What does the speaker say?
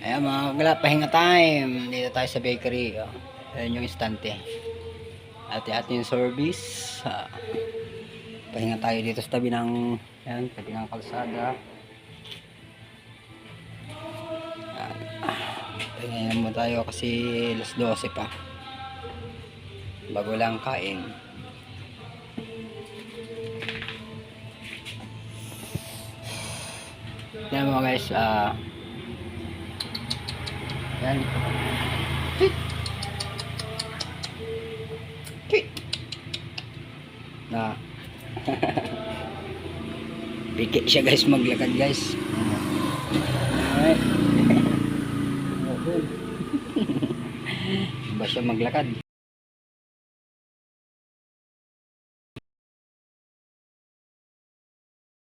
Ayan mga kagala, pahinga time. Dito tayo sa bakery. Oh. Ayan yung istante. Ate-ate yung service. Pahinga tayo dito sa tabi ng, ayan, tabi ng kalsada. Pahinga mo tayo kasi alas 12 pa. Bago lang kain. Yan mga guys, yan. Na piki siya guys maglakad guys. Alright. Ba siya maglakad?